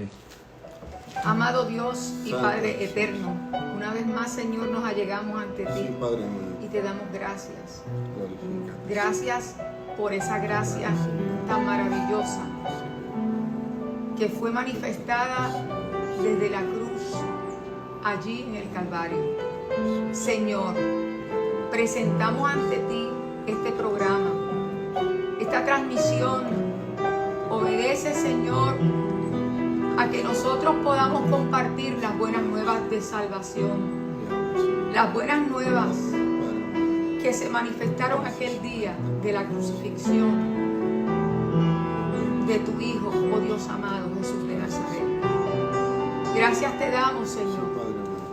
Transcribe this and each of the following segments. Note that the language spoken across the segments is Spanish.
Amén. Amado Dios y Santo. Padre eterno, una vez más, Señor, nos allegamos ante Sí, ti Padre amado. y te damos gracias. Glorifícate. Gracias por esa gracia tan maravillosa que fue manifestada desde la cruz, allí en el Calvario. Señor, presentamos ante ti este programa, esta transmisión. Obedece, Señor, a que nosotros podamos compartir las buenas nuevas de salvación, las buenas nuevas que se manifestaron aquel día de la crucifixión de tu Hijo, oh Dios amado, Jesús de Nazaret. Gracias te damos, Señor,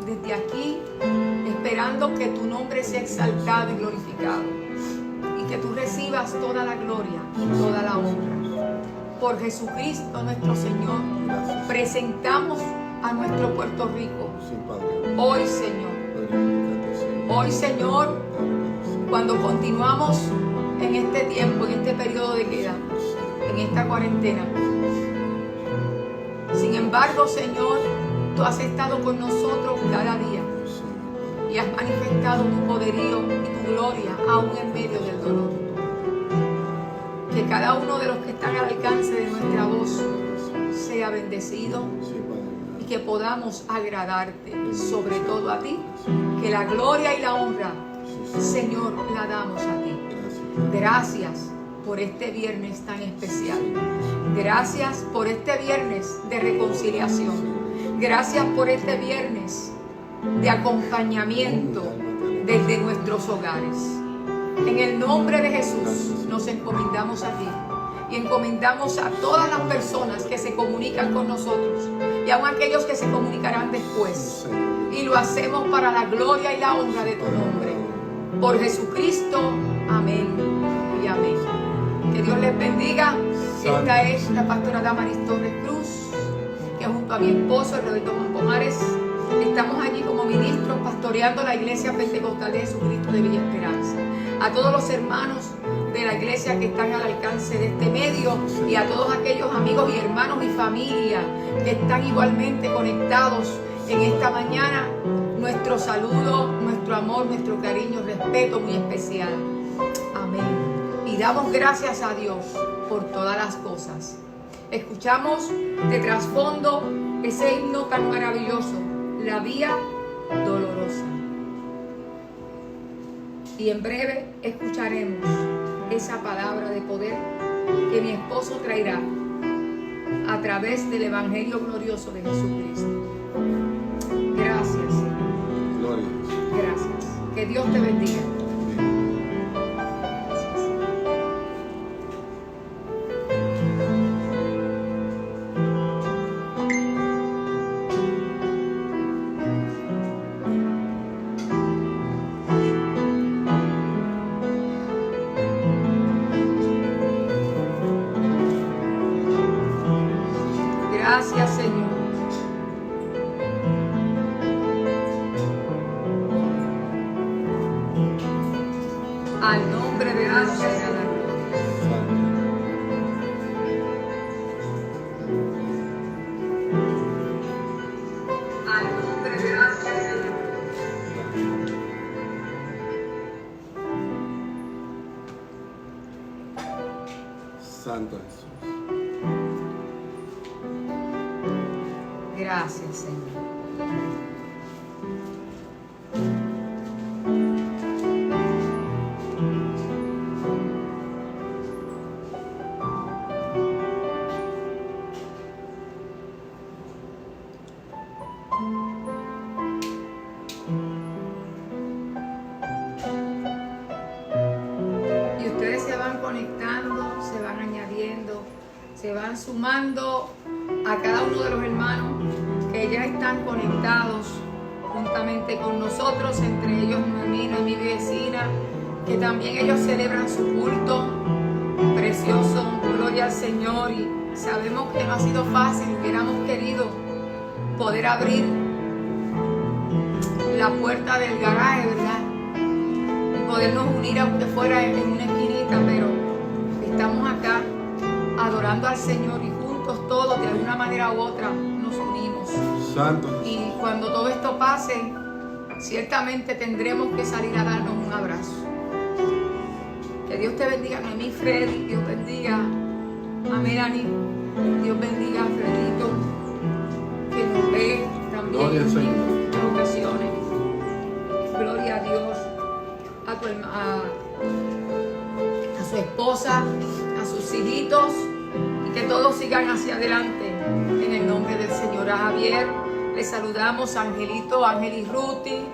desde aquí, esperando que tu nombre sea exaltado y glorificado y que tú recibas toda la gloria y toda la honra. Por Jesucristo nuestro Señor, Gracias. presentamos a nuestro Puerto Rico Sí, Padre. hoy, Señor. Glorifícate, Señor. Hoy, Señor, cuando continuamos en este tiempo, en este periodo de queda, en esta cuarentena. Sin embargo, Señor, tú has estado con nosotros cada día y has manifestado tu poderío y tu gloria aún en medio del dolor. Que cada uno de los que están al alcance de nuestra voz sea bendecido Sí, Padre. y que podamos agradarte, sobre todo a ti, que la gloria y la honra, Señor, la damos a ti. Gracias. Gracias por este viernes tan especial. Gracias por este viernes de reconciliación. Gracias por este viernes de acompañamiento desde nuestros hogares. En el nombre de Jesús nos encomendamos a ti y encomendamos a todas las personas que se comunican con nosotros y aun aquellos que se comunicarán después. Y lo hacemos para la gloria y la honra de tu nombre. Por Jesucristo, amén y amén. Que Dios les bendiga. Esta es la pastora Damaris Torres Cruz, que junto a mi esposo, Roberto Pomares, estamos allí como ministros pastoreando la iglesia pentecostal de Jesucristo de Villa Esperanza. A todos los hermanos de la iglesia que están al alcance de este medio y a todos aquellos amigos y hermanos y familia que están igualmente conectados en esta mañana, nuestro saludo, nuestro amor, nuestro cariño, respeto muy especial. Amén. Y damos gracias a Dios por todas las cosas. Escuchamos de trasfondo ese himno tan maravilloso, La Vía Dolorosa. Y en breve escucharemos esa palabra de poder que mi esposo traerá a través del Evangelio glorioso de Jesucristo. Gracias, Señor. Gloria. Gracias. Que Dios te bendiga. Gracias, Señor. Al nombre de Dios sea la gloria. Al nombre de Dios sea la gloria. Santo Jesús. Gracias, Señor. Y ustedes se van conectando, se van añadiendo, se van sumando a cada uno de los hermanos que ya están conectados juntamente con nosotros, entre ellos mi hermana y mi vecina, que también ellos celebran su culto precioso, gloria al Señor. Y sabemos que no ha sido fácil, hubiéramos querido poder abrir la puerta del garaje, ¿verdad? Y podernos unir aunque fuera en una esquinita, pero estamos acá adorando al Señor y juntos juntos todos, de alguna manera u otra, nos unimos. Santo Jesús. Y cuando todo esto pase, ciertamente tendremos que salir a darnos un abrazo. Que Dios te bendiga, Noemí, Freddy, Dios bendiga a Melanie, Dios bendiga a Fredito, que nos ve también Gloria al Señor. en ocasiones. Gloria a Dios, a su esposa, a sus hijitos, y que todos sigan hacia adelante en el nombre del Señor. A Javier le saludamos, a Angelito, Ángel y Ruti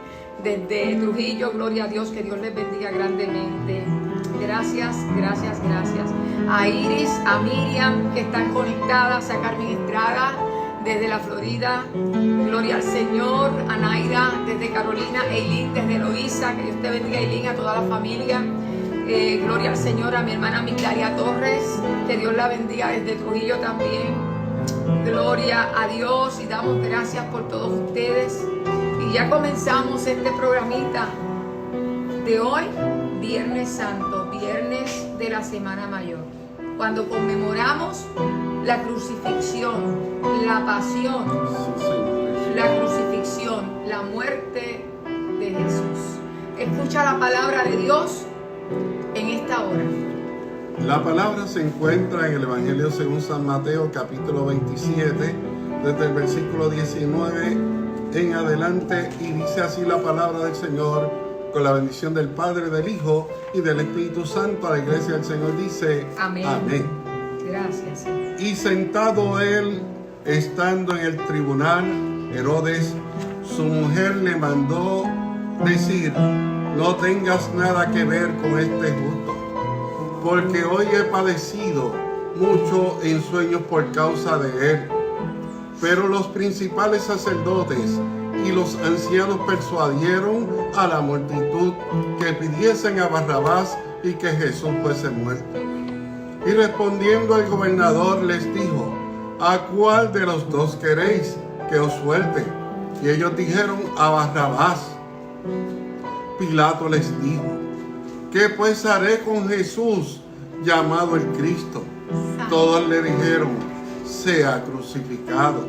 desde Trujillo. Gloria a Dios, que Dios les bendiga grandemente. Gracias, gracias, gracias. A Iris, a Miriam, que están conectadas, a Carmen Estrada desde la Florida. Gloria al Señor. A Naira desde Carolina, Eileen desde Eloísa, que Dios te bendiga, Eileen, a toda la familia. Gloria al Señor. A mi hermana Migdalia Torres, que Dios la bendiga desde Trujillo también. Gloria a Dios y damos gracias por todos ustedes. Y ya comenzamos este programita de hoy, Viernes Santo, viernes de la Semana Mayor, cuando conmemoramos la crucifixión, la pasión, Sí, Señor. la crucifixión, la muerte de Jesús. Escucha la palabra de Dios en esta hora. La palabra se encuentra en el Evangelio según San Mateo, capítulo 27, desde el versículo 19 en adelante, y dice así la palabra del Señor, con la bendición del Padre, del Hijo y del Espíritu Santo. La iglesia del Señor dice: Amén. Amén. Gracias, Señor. Y sentado él, estando en el tribunal, Herodes, su mujer, le mandó decir: no tengas nada que ver con este justo, porque hoy he padecido mucho en sueños por causa de él. Pero los principales sacerdotes y los ancianos persuadieron a la multitud que pidiesen a Barrabás y que Jesús fuese muerto. Y respondiendo el gobernador les dijo: ¿a cuál de los dos queréis que os suelte? Y ellos dijeron: a Barrabás. Pilato les dijo: ¿qué pues haré con Jesús, llamado el Cristo? Todos le dijeron: sea crucificado.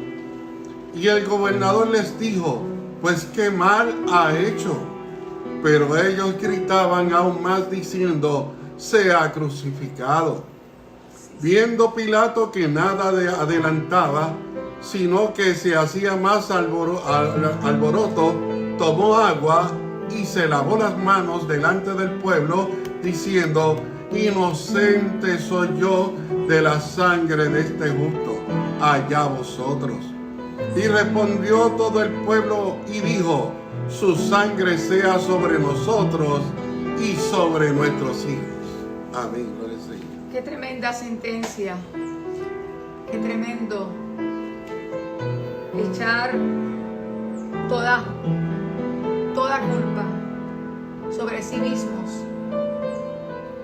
Y el gobernador les dijo: pues qué mal ha hecho. Pero ellos gritaban aún más diciendo: sea crucificado. Viendo Pilato que nada adelantaba, sino que se hacía más alboroto, tomó agua y se lavó las manos delante del pueblo, diciendo: inocente soy yo de la sangre de este justo, allá vosotros. Y respondió todo el pueblo y dijo: su sangre sea sobre nosotros y sobre nuestros hijos. Amén. Gloria al Señor. Qué tremenda sentencia, qué tremendo echar toda culpa sobre sí mismos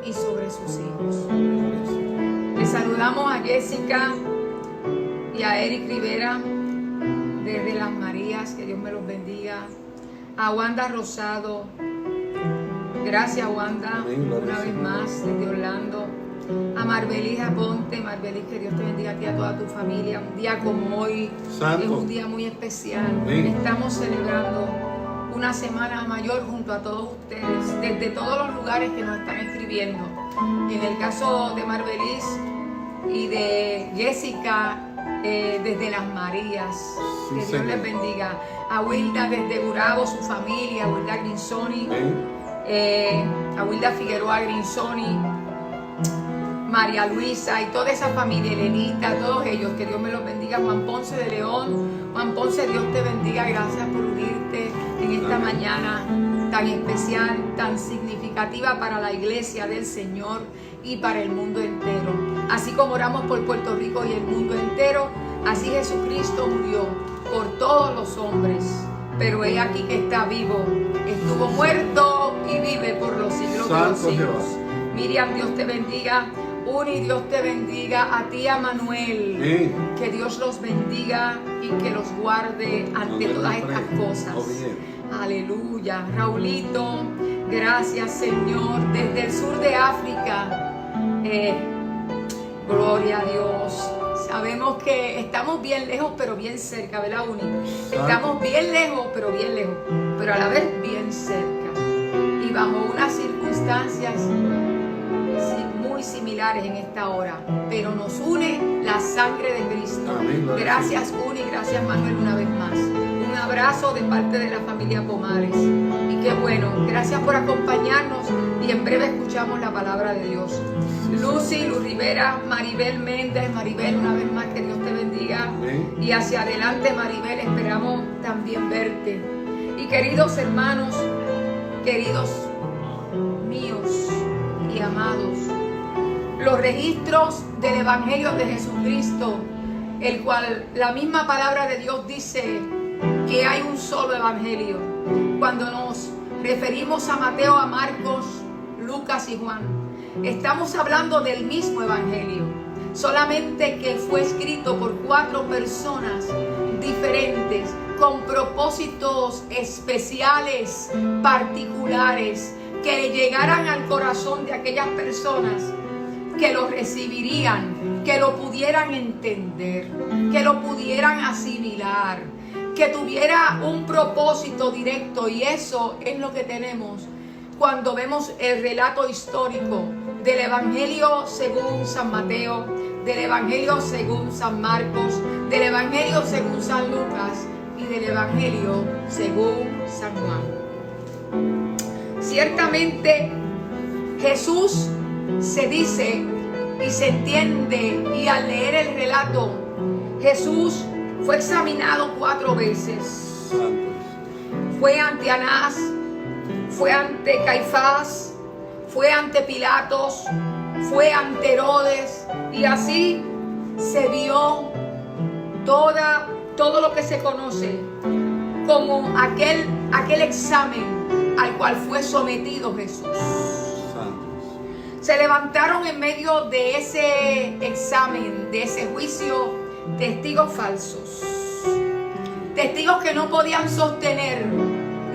y sobre sus hijos. Les saludamos a Jessica y a Eric Rivera desde Las Marías, que Dios me los bendiga. A Wanda Rosado, gracias Wanda, Amén, una vez más desde Orlando. A Marbelis Aponte, Marbelis, que Dios te bendiga a ti y a toda tu familia. Un día como hoy Santo. es un día muy especial. Amén. Estamos celebrando una Semana Mayor junto a todos ustedes, desde todos los lugares que nos están escribiendo. En el caso de Marbelis y de Jessica, desde Las Marías, Sí, que Dios Señor. les bendiga. A Wilda desde Gurabo, su familia, a Wilda Grinzoni, a Wilda Figueroa Grinzoni, María Luisa y toda esa familia, Elenita, todos ellos, que Dios me los bendiga. Juan Ponce de León, Juan Ponce, Dios te bendiga, gracias por unirte en esta Amén. mañana tan especial, tan significativa para la iglesia del Señor y para el mundo entero. Así como oramos por Puerto Rico y el mundo entero, así Jesucristo murió por todos los hombres, pero he aquí que está vivo, estuvo muerto y vive por los siglos de los Santo siglos. Jehová. Miriam, Dios te bendiga. Uri, Dios te bendiga. A ti, a Manuel. Amén. Que Dios los bendiga y que los guarde ante todas estas cosas. Oh, bien. Aleluya. Raulito, gracias Señor. Desde el sur de África. Gloria a Dios. Sabemos que estamos bien lejos, pero bien cerca, ¿verdad, Uni? Estamos bien lejos, pero a la vez bien cerca. Y bajo unas circunstancias muy similares en esta hora, pero nos une la sangre de Cristo. Amén. Gracias, Uni, gracias, Manuel, una vez más. Un abrazo de parte de la familia Pomares. Y qué bueno, gracias por acompañarnos y en breve escuchamos la palabra de Dios. Luz Rivera, Maribel Méndez, Maribel, una vez más que Dios te bendiga. Amén. Y hacia adelante, Maribel, esperamos también verte. Y queridos hermanos, queridos míos y amados, los registros del Evangelio de Jesucristo, el cual la misma palabra de Dios dice que hay un solo Evangelio. Cuando nos referimos a Mateo, a Marcos, Lucas y Juan, estamos hablando del mismo Evangelio, solamente que fue escrito por 4 personas diferentes, con propósitos especiales, particulares, que le llegaran al corazón de aquellas personas que lo recibirían, que lo pudieran entender, que lo pudieran asimilar, que tuviera un propósito directo. Y eso es lo que tenemos cuando vemos el relato histórico del Evangelio según San Mateo, del Evangelio según San Marcos, del Evangelio según San Lucas y del Evangelio según San Juan. Ciertamente Jesús se dice y se entiende, y al leer el relato, Jesús fue examinado 4 veces. Fue ante Anás, fue ante Caifás, fue ante Pilatos, fue ante Herodes, y así se vio todo lo que se conoce como aquel examen al cual fue sometido Jesús. Se levantaron en medio de ese examen, de ese juicio, testigos falsos. Testigos que no podían sostener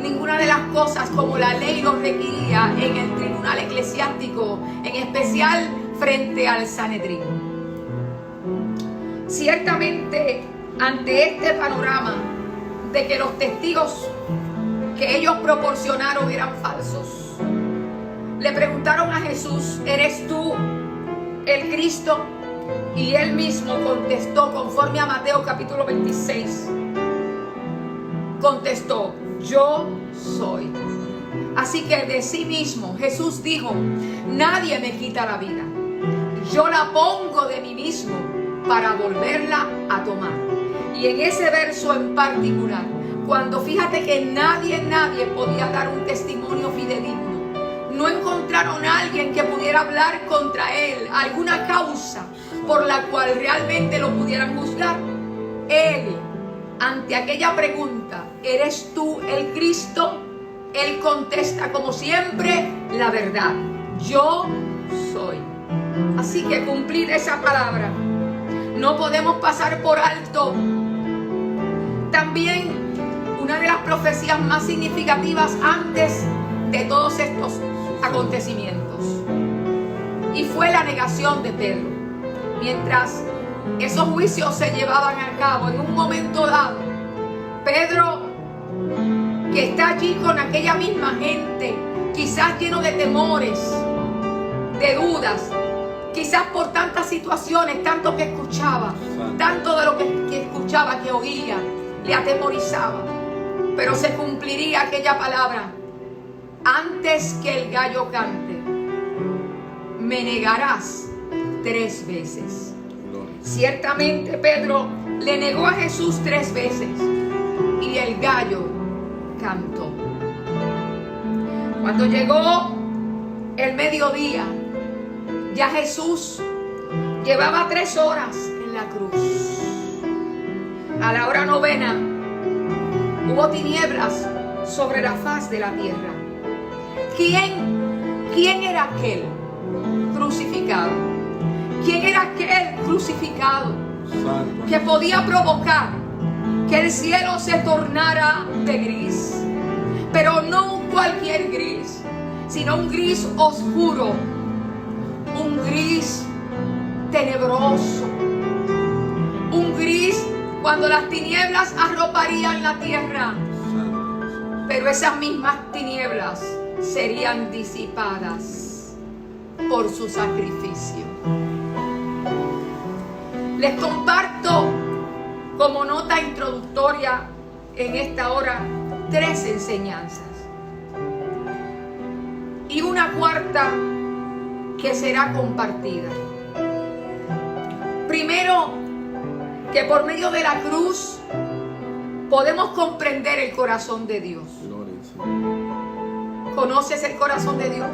ninguna de las cosas como la ley los requería en el tribunal eclesiástico, en especial frente al Sanedrín. Ciertamente, ante este panorama de que los testigos que ellos proporcionaron eran falsos, le preguntaron a Jesús: ¿eres tú el Cristo? Y él mismo contestó, conforme a Mateo capítulo 26, contestó: yo soy. Así que de sí mismo Jesús dijo: nadie me quita la vida, yo la pongo de mí mismo para volverla a tomar. Y en ese verso en particular, cuando fíjate que nadie podía dar un testimonio fidedigno, no encontraron a alguien que pudiera hablar contra él, alguna causa por la cual realmente lo pudieran juzgar. Él, ante aquella pregunta: ¿eres tú el Cristo?, él contesta como siempre la verdad: yo soy. Así que cumplir esa palabra no podemos pasar por alto. También una de las profecías más significativas antes de todos estos acontecimientos, y fue la negación de Pedro. Mientras esos juicios se llevaban a cabo, en un momento dado, Pedro, que está allí con aquella misma gente, quizás lleno de temores, de dudas, quizás por tantas situaciones, tanto que escuchaba, tanto de lo que escuchaba, que oía, le atemorizaba. Pero se cumpliría aquella palabra: antes que el gallo cante, me negarás 3 veces. Ciertamente Pedro le negó a Jesús 3 veces y el gallo cantó. Cuando llegó el mediodía, ya Jesús llevaba 3 horas en la cruz. A la hora 9 hubo tinieblas sobre la faz de la tierra. ¿Quién era aquel crucificado? ¿Quién era aquel crucificado que podía provocar que el cielo se tornara de gris? Pero no un cualquier gris, sino un gris oscuro, un gris tenebroso, gris cuando las tinieblas arroparían la tierra. Pero esas mismas tinieblas serían disipadas por su sacrificio. Les comparto como nota introductoria en esta hora 3 enseñanzas y una cuarta que será compartida. Primero, que por medio de la cruz podemos comprender el corazón de Dios. ¿Conoces el corazón de Dios?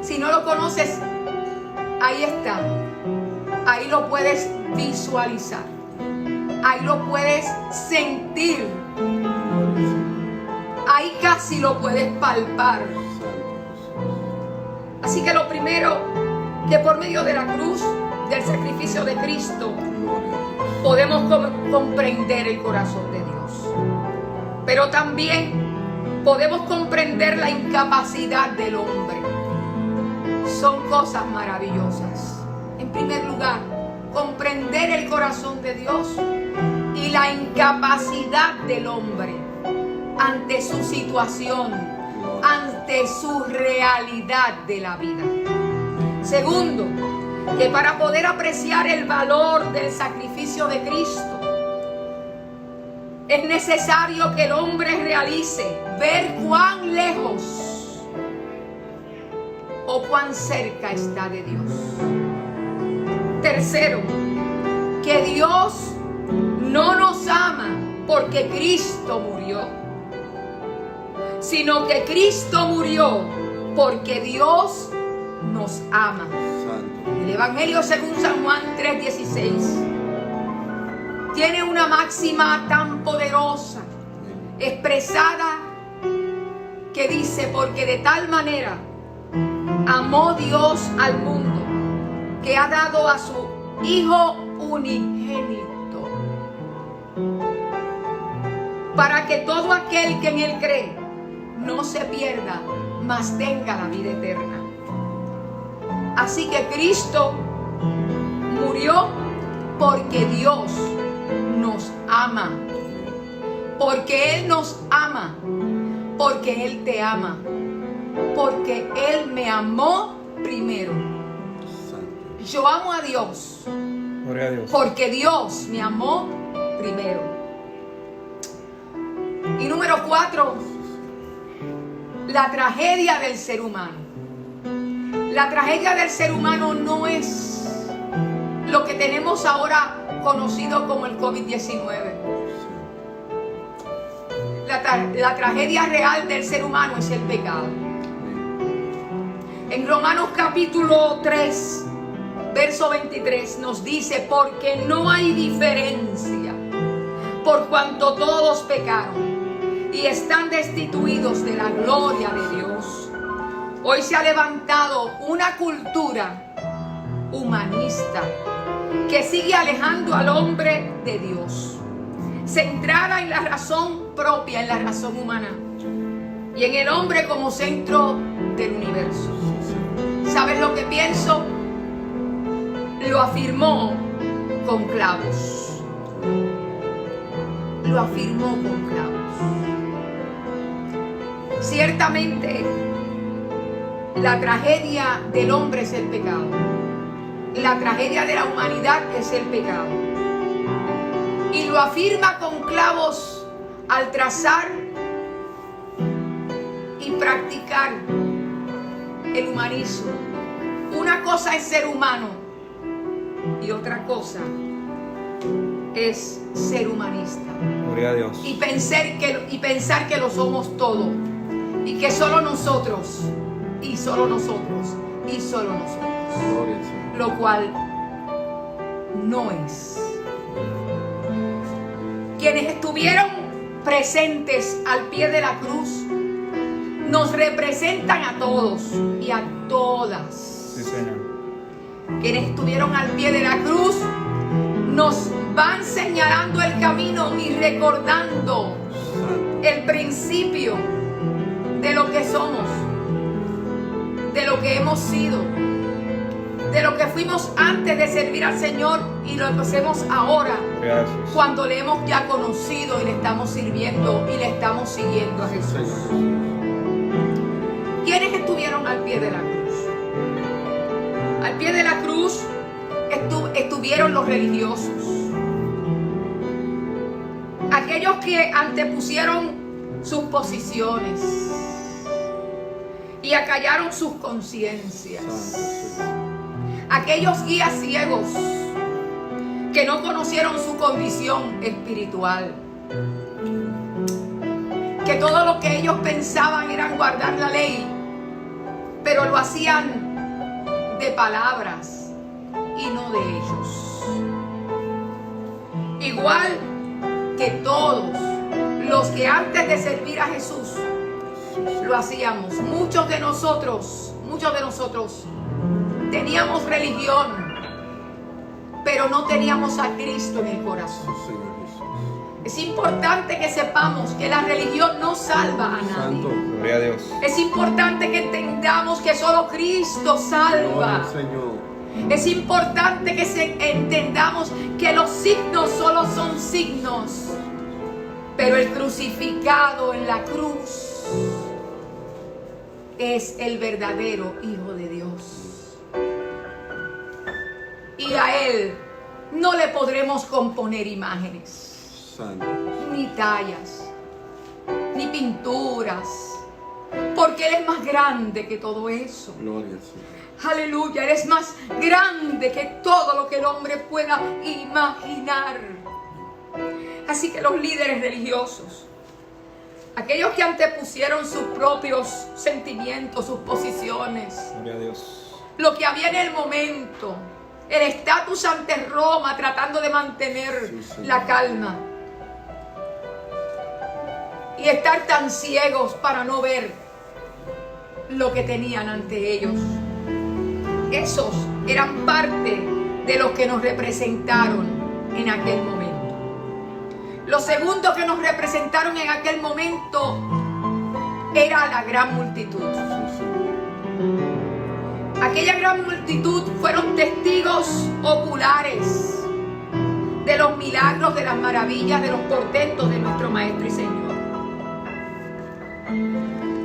Si no lo conoces, ahí está. Ahí lo puedes visualizar. Ahí lo puedes sentir. Ahí casi lo puedes palpar. Así que lo primero, que por medio de la cruz, del sacrificio de Cristo, podemos comprender el corazón de Dios. Pero también podemos comprender la incapacidad del hombre. Son cosas maravillosas. En primer lugar, comprender el corazón de Dios y la incapacidad del hombre ante su situación, ante su realidad de la vida. Segundo, que para poder apreciar el valor del sacrificio de Cristo, es necesario que el hombre realice ver cuán lejos o cuán cerca está de Dios. Tercero, que Dios no nos ama porque Cristo murió, sino que Cristo murió porque Dios nos ama. El Evangelio según San Juan 3:16 tiene una máxima tan poderosa, expresada, que dice: porque de tal manera amó Dios al mundo, que ha dado a su Hijo unigénito, para que todo aquel que en Él cree no se pierda, mas tenga la vida eterna. Así que Cristo murió porque Dios nos ama, porque Él nos ama, porque Él te ama, porque Él me amó primero. Yo amo a Dios, Gloria a Dios, porque Dios me amó primero. Y número 4, la tragedia del ser humano. La tragedia del ser humano no es lo que tenemos ahora conocido como el COVID-19. La tragedia real del ser humano es el pecado. En Romanos capítulo 3, verso 23 nos dice: porque no hay diferencia, por cuanto todos pecaron y están destituidos de la gloria de Dios. Hoy se ha levantado una cultura humanista que sigue alejando al hombre de Dios, centrada en la razón propia, en la razón humana y en el hombre como centro del universo. ¿Sabes lo que pienso? Lo afirmó con clavos. Lo afirmó con clavos. Ciertamente, la tragedia del hombre es el pecado. La tragedia de la humanidad es el pecado. Y lo afirma con clavos al trazar y practicar el humanismo. Una cosa es ser humano y otra cosa es ser humanista. Gloria a Dios. Y pensar que lo somos todo. Y que solo nosotros, y solo nosotros, y solo nosotros. Lo cual no es. Quienes estuvieron presentes al pie de la cruz nos representan a todos y a todas. Sí, Señor. Quienes estuvieron al pie de la cruz nos van señalando el camino y recordando el principio de lo que somos, de lo que hemos sido. de lo que fuimos antes de servir al Señor y lo que hacemos ahora, Gracias. cuando le hemos ya conocido y le estamos sirviendo y le estamos siguiendo a Jesús. ¿Quiénes estuvieron al pie de la cruz? Al pie de la cruz estuvieron los religiosos, aquellos que antepusieron sus posiciones y acallaron sus conciencias, aquellos guías ciegos que no conocieron su condición espiritual, que todo lo que ellos pensaban era guardar la ley, pero lo hacían de palabras y no de ellos. Igual que todos los que antes de servir a Jesús lo hacíamos. Muchos de nosotros teníamos religión, pero no teníamos a Cristo en el corazón. Es importante que sepamos que la religión no salva a nadie. Gloria a Dios. Es importante que entendamos que solo Cristo salva. Es importante que entendamos que los signos solo son signos, pero el crucificado en la cruz es el verdadero Hijo de Dios. Y a Él no le podremos componer imágenes, ni tallas, ni pinturas, porque Él es más grande que todo eso. Gloria al Señor. Aleluya, Él es más grande que todo lo que el hombre pueda imaginar. Así que los líderes religiosos, aquellos que antepusieron sus propios sentimientos, sus posiciones, Gloria a Dios. lo que había en el momento, el estatus ante Roma, tratando de mantener la calma y estar tan ciegos para no ver lo que tenían ante ellos. Esos eran parte de los que nos representaron en aquel momento. Los segundos que nos representaron en aquel momento era la gran multitud. Aquella gran multitud fueron testigos oculares de los milagros, de las maravillas, de los portentos de nuestro Maestro y Señor.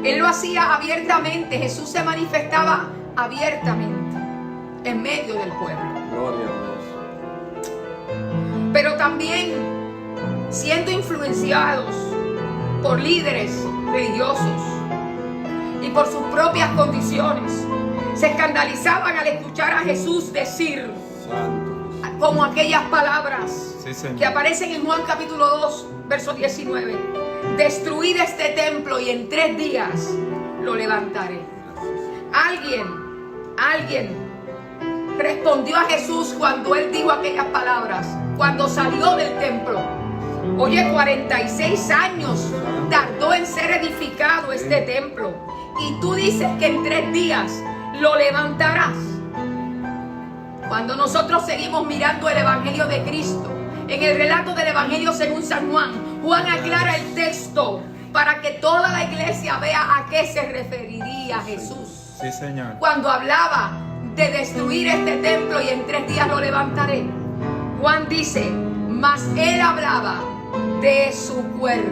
Él lo hacía abiertamente. Jesús se manifestaba abiertamente en medio del pueblo. Gloria a Dios. Pero también siendo influenciados por líderes religiosos y por sus propias condiciones, se escandalizaban al escuchar a Jesús decir, como aquellas palabras que aparecen en Juan capítulo 2, verso 19: destruid este templo y en 3 días lo levantaré. Alguien respondió a Jesús cuando él dijo aquellas palabras, cuando salió del templo. Oye, 46 años tardó en ser edificado este templo, y tú dices que en 3 días lo levantarás. Cuando nosotros seguimos mirando el Evangelio de Cristo, en el relato del Evangelio según San Juan, Juan aclara el texto para que toda la iglesia vea a qué se referiría Jesús. Sí, Señor. Cuando hablaba de destruir este templo y en 3 días lo levantaré, Juan dice, mas él hablaba de su cuerpo.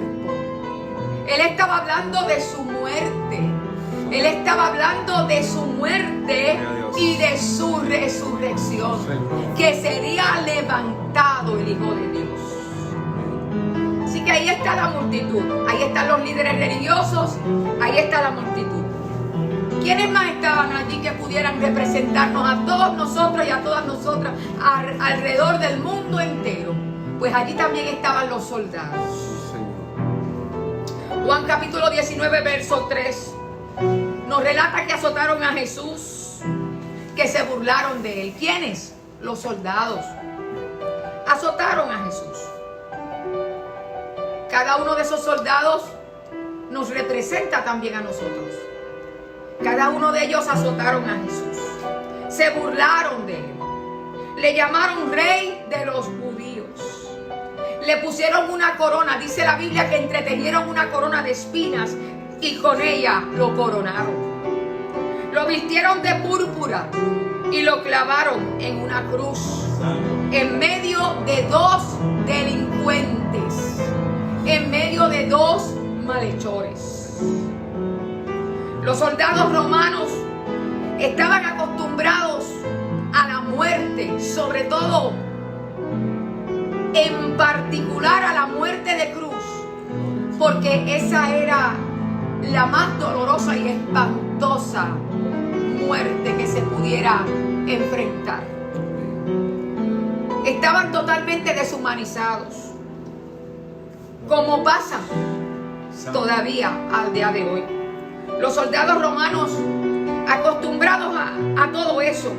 Él estaba hablando de su muerte. Él estaba hablando de su muerte y de su resurrección, que sería levantado el Hijo de Dios. Así que ahí está la multitud, ahí están los líderes religiosos, ahí está la multitud. ¿Quiénes más estaban allí que pudieran representarnos a todos nosotros y a todas nosotras alrededor del mundo entero? Pues allí también estaban los soldados. Juan capítulo 19, verso 3 nos relata que azotaron a Jesús, que se burlaron de él. ¿Quiénes? Los soldados. Azotaron a Jesús. Cada uno de esos soldados nos representa también a nosotros. Cada uno de ellos azotaron a Jesús. Se burlaron de él. Le llamaron rey de los judíos. Le pusieron una corona. Dice la Biblia que entretejieron una corona de espinas y con ella lo coronaron. Lo vistieron de púrpura y lo clavaron en una cruz, en medio de dos delincuentes, en medio de dos malhechores. Los soldados romanos estaban acostumbrados a la muerte, sobre todo, en particular a la muerte de cruz, porque esa era la más dolorosa y espantosa muerte que se pudiera enfrentar. Estaban totalmente deshumanizados, como pasa todavía al día de hoy. Los soldados romanos, acostumbrados a todo eso,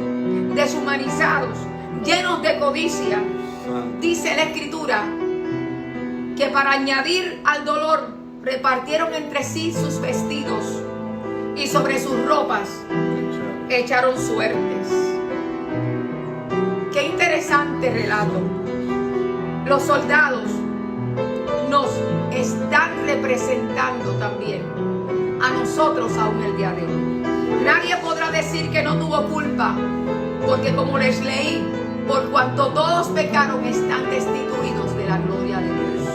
deshumanizados, llenos de codicia, dice la Escritura que para añadir al dolor repartieron entre sí sus vestidos y sobre sus ropas echaron suertes. Qué interesante relato. Los soldados nos están representando también a nosotros aún el día de hoy. Nadie podrá decir que no tuvo culpa, porque como les leí, por cuanto todos pecaron están destituidos de la gloria de Dios.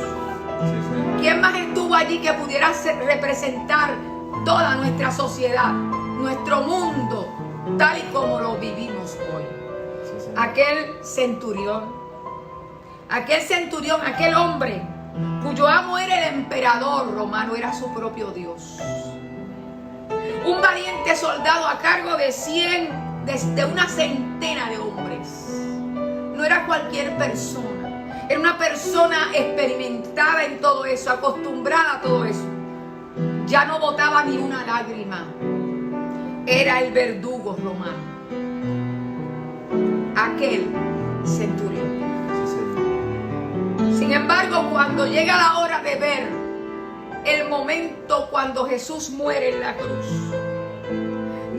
¿Quién más estuvo allí que pudiera representar toda nuestra sociedad, nuestro mundo, tal y como lo vivimos hoy? Aquel centurión, aquel hombre cuyo amo era el emperador romano, era su propio Dios. Un valiente soldado a cargo de una centena de hombres. No era cualquier persona, era una persona experimentada en todo eso, acostumbrada a todo eso. Ya no botaba ni una lágrima. Era el verdugo romano, aquel centurión. Sin embargo, cuando llega la hora de ver el momento cuando Jesús muere en la cruz,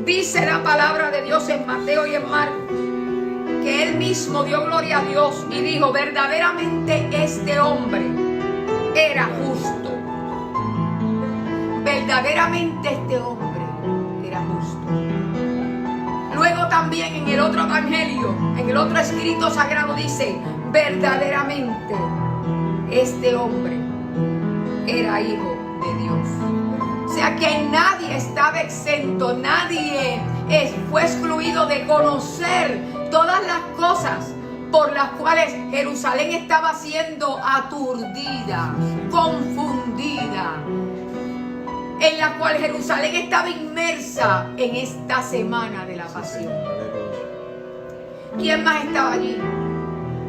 dice la palabra de Dios en Mateo y en Marcos que él mismo dio gloria a Dios y dijo: verdaderamente este hombre era justo. Verdaderamente este hombre era justo. Luego también en el otro evangelio, en el otro escrito sagrado dice: verdaderamente este hombre era hijo de Dios. O sea que nadie estaba exento, nadie fue excluido de conocer todas las cosas por las cuales Jerusalén estaba siendo aturdida, confundida, en la cual Jerusalén estaba inmersa en esta semana de la pasión. ¿Quién más estaba allí?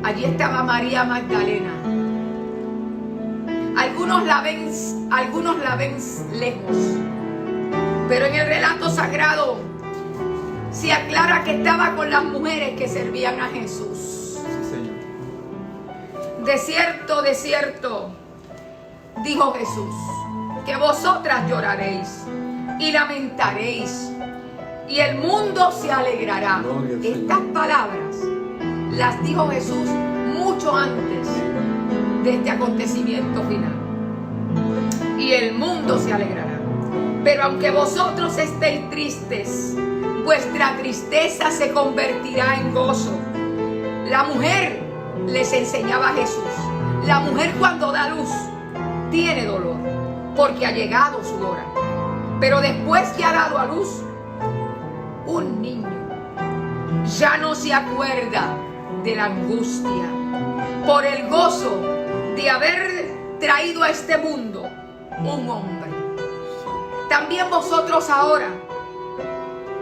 Allí estaba María Magdalena. Algunos la ven lejos, pero en el relato sagrado se aclara que estaba con las mujeres que servían a Jesús. De cierto, dijo Jesús, que vosotras lloraréis y lamentaréis, y el mundo se alegrará. Estas palabras las dijo Jesús mucho antes de este acontecimiento final. Y el mundo se alegrará. Pero aunque vosotros estéis tristes, vuestra tristeza se convertirá en gozo. La mujer les enseñaba a Jesús. La mujer cuando da luz tiene dolor, porque ha llegado su hora. Pero después que ha dado a luz un niño, ya no se acuerda de la angustia por el gozo de haber traído a este mundo un hombre. También vosotros ahora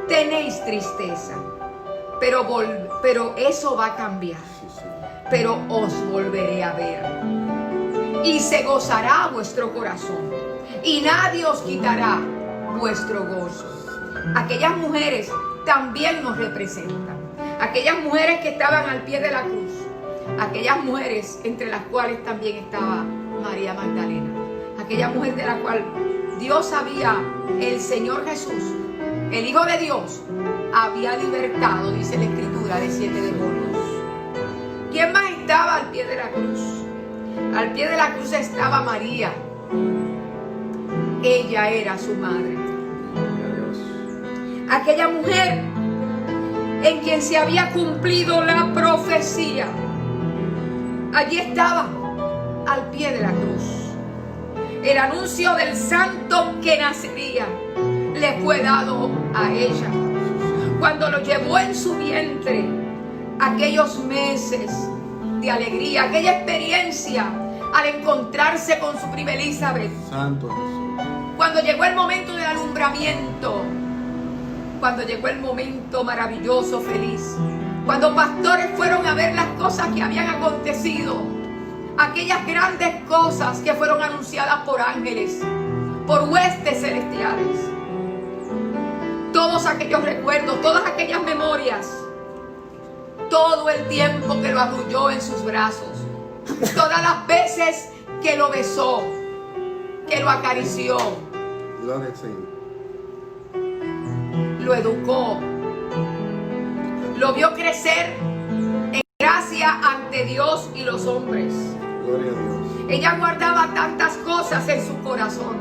tenéis tristeza, pero eso va a cambiar. Pero os volveré a ver y se gozará vuestro corazón y nadie os quitará vuestro gozo. Aquellas mujeres también nos representan. Aquellas mujeres que estaban al pie de la cruz. Aquellas mujeres entre las cuales también estaba María Magdalena. Aquella mujer de la cual Dios el Señor Jesús, el Hijo de Dios, había libertado, dice la Escritura, de 7 demonios. ¿Quién más estaba al pie de la cruz? Al pie de la cruz estaba María. Ella era su madre. Aquella mujer en quien se había cumplido la profecía. Allí estaba, al pie de la cruz. El anuncio del santo que nacería le fue dado a ella. Cuando lo llevó en su vientre, aquellos meses de alegría, aquella experiencia al encontrarse con su prima Elizabeth. Santo Jesús. Cuando llegó el momento del alumbramiento, cuando llegó el momento maravilloso, feliz, cuando pastores fueron a ver las cosas que habían acontecido, aquellas grandes cosas que fueron anunciadas por ángeles, por huestes celestiales, todos aquellos recuerdos, todas aquellas memorias, todo el tiempo que lo arrulló en sus brazos, todas las veces que lo besó, que lo acarició, Gloria al Señor. lo educó, lo vio crecer en gracia ante Dios y los hombres. Gloria a Dios. Ella guardaba tantas cosas en su corazón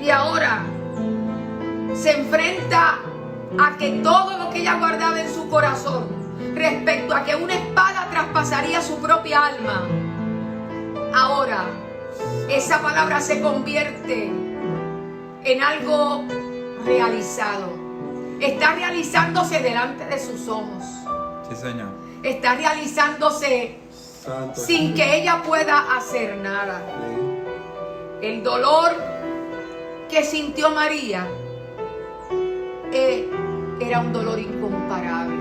y ahora se enfrenta a que todo lo que ella guardaba en su corazón respecto a que una espada traspasaría su propia alma, ahora esa palabra se convierte en algo realizado. Está realizándose delante de sus ojos. Sí, Señor. Está realizándose Santo sin Jesús. que ella pueda hacer nada. Amén. El dolor que sintió María era un dolor incomparable.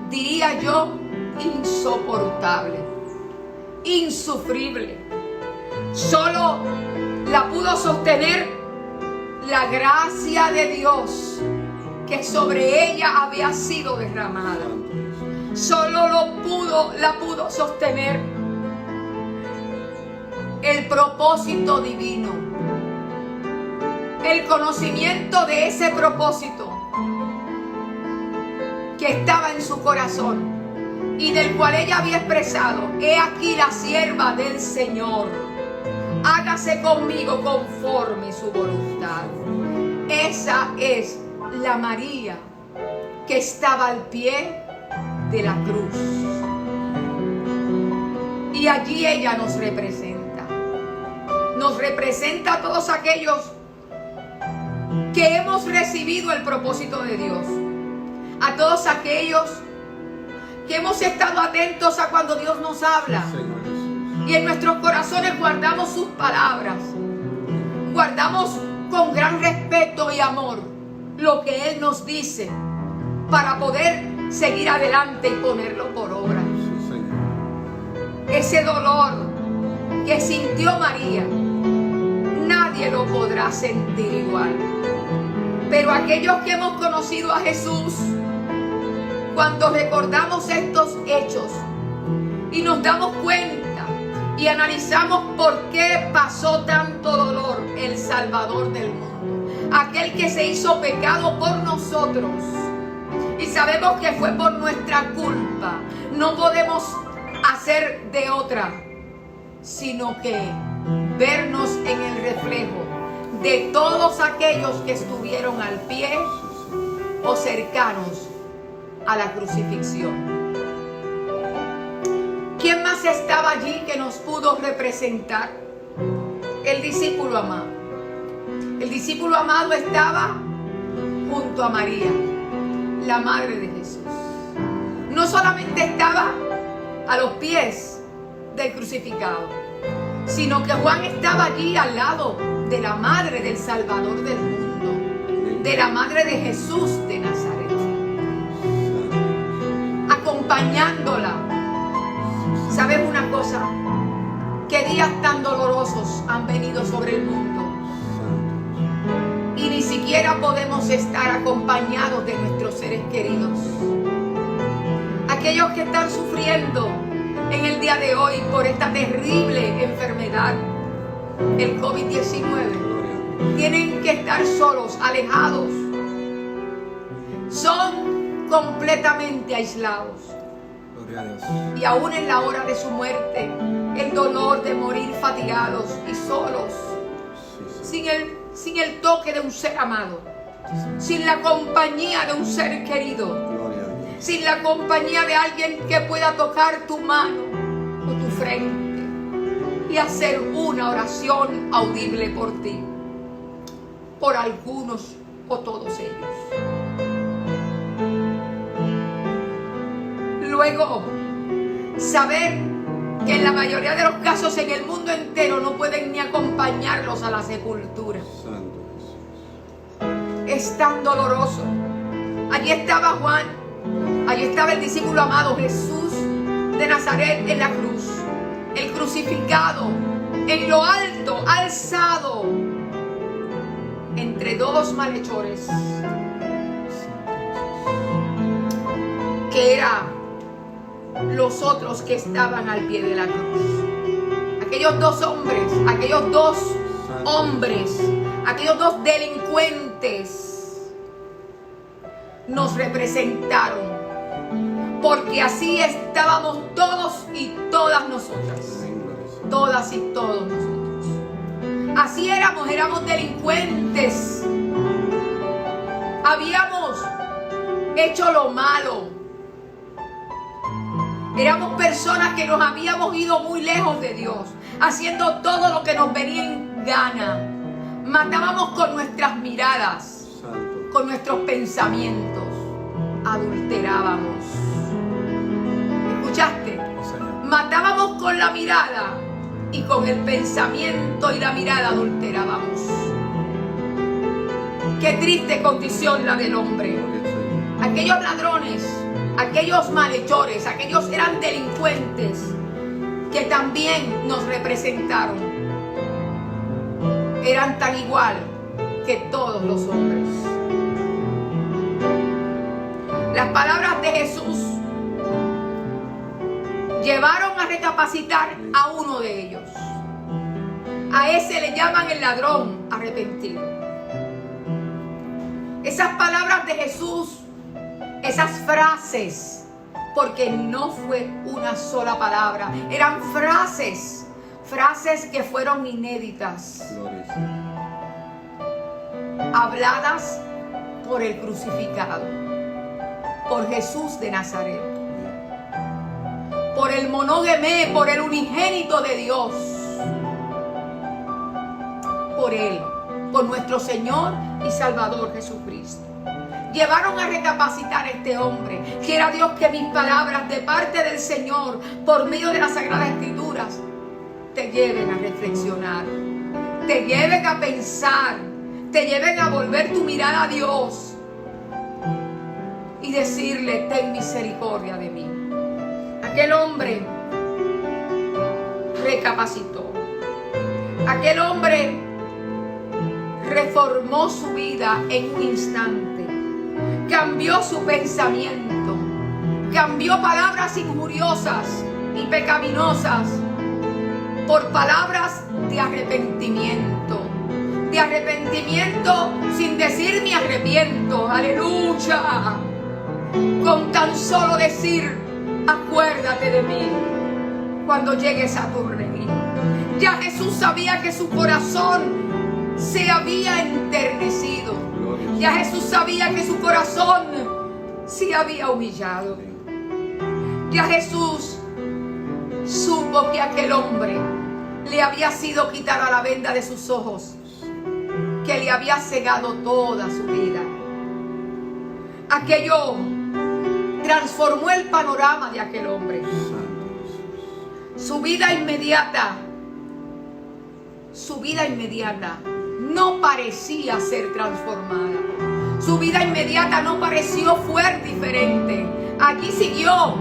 Diría yo, insoportable, insufrible. Solo la pudo sostener la gracia de Dios que sobre ella había sido derramada. Santo Jesús. Solo la pudo sostener el propósito divino, el conocimiento de ese propósito que estaba en su corazón y del cual ella había expresado: he aquí la sierva del Señor, hágase conmigo conforme su voluntad. Esa es la María que estaba al pie de la cruz. Y allí ella nos representa. Nos representa a todos aquellos que hemos recibido el propósito de Dios. A todos aquellos que hemos estado atentos a cuando Dios nos habla. Señor Jesús. Y en nuestros corazones guardamos sus palabras. Guardamos con gran respeto y amor lo que Él nos dice para poder seguir adelante y ponerlo por obra. Sí, Señor. Ese dolor que sintió María, nadie lo podrá sentir igual. Pero aquellos que hemos conocido a Jesús, cuando recordamos estos hechos y nos damos cuenta y analizamos por qué pasó tanto dolor, el Salvador del mundo, aquel que se hizo pecado por nosotros, y sabemos que fue por nuestra culpa, no podemos hacer de otra, sino que vernos en el reflejo de todos aquellos que estuvieron al pie o cercanos a la crucifixión. ¿Quién más estaba allí que nos pudo representar? El discípulo amado. El discípulo amado estaba junto a María, la madre de Jesús. No solamente estaba a los pies del crucificado, sino que Juan estaba allí al lado de la madre del Salvador del mundo, de la madre de Jesús de Nazaret, acompañándola. ¿Sabes una cosa? Que días tan dolorosos han venido sobre el mundo y ni siquiera podemos estar acompañados de nuestros seres queridos. Aquellos que están sufriendo en el día de hoy por esta terrible enfermedad, el COVID-19, tienen que estar solos, alejados. Son completamente aislados. Gloria a Dios. Y aún en la hora de su muerte, el dolor de morir fatigados y solos, sin el toque de un ser amado, sin la compañía de un ser querido, Gloria a Dios. sin la compañía de alguien que pueda tocar tu mano o tu frente y hacer una oración audible por ti, por algunos o todos ellos. Luego, saber que en la mayoría de los casos en el mundo entero no pueden ni acompañarlos a la sepultura. Santo Jesús. Es tan doloroso. Allí estaba Juan, allí estaba el discípulo amado Jesús de Nazaret en la cruz, el crucificado, en lo alto, alzado, entre dos malhechores, que eran los otros que estaban al pie de la cruz. Aquellos dos hombres, aquellos dos hombres, aquellos dos delincuentes nos representaron, porque así estábamos todos y todas nosotras, todas y todos nosotros. Así éramos delincuentes, habíamos hecho lo malo. Éramos personas que nos habíamos ido muy lejos de Dios, haciendo todo lo que nos venía en gana. Matábamos con nuestras miradas, con nuestros pensamientos. Adulterábamos. ¿Escuchaste? Señor. Matábamos con la mirada y con el pensamiento y la mirada adulterábamos. Qué triste condición la del hombre. Aquellos ladrones, aquellos malhechores, aquellos eran delincuentes que también nos representaron. Eran tan igual que todos los hombres. Las palabras de Jesús llevaron a recapacitar a uno de ellos. A ese le llaman el ladrón arrepentido. Esas palabras de Jesús, esas frases, porque no fue una sola palabra, eran frases que fueron inéditas, habladas por el crucificado, por Jesús de Nazaret, por el monógeme, por el unigénito de Dios, por Él, por nuestro Señor y Salvador Jesucristo. Llevaron a recapacitar a este hombre. Quiera Dios que mis palabras de parte del Señor, por medio de las Sagradas Escrituras, te lleven a reflexionar, te lleven a pensar, te lleven a volver tu mirada a Dios y decirle: ten misericordia de mí. Aquel hombre recapacitó. Aquel hombre reformó su vida en un instante. Cambió su pensamiento. Cambió palabras injuriosas y pecaminosas por palabras de arrepentimiento. De arrepentimiento sin decir me arrepiento. Aleluya. Con tan solo decir: acuérdate de mí cuando llegues a tu reino. Ya Jesús sabía que su corazón se había enternecido. Ya Jesús sabía que su corazón se había humillado. Ya Jesús supo que aquel hombre le había sido quitada la venda de sus ojos, que le había cegado toda su vida. Aquello transformó el panorama de aquel hombre. Su vida inmediata no parecía ser transformada. Su vida inmediata no pareció fuer diferente. Allí siguió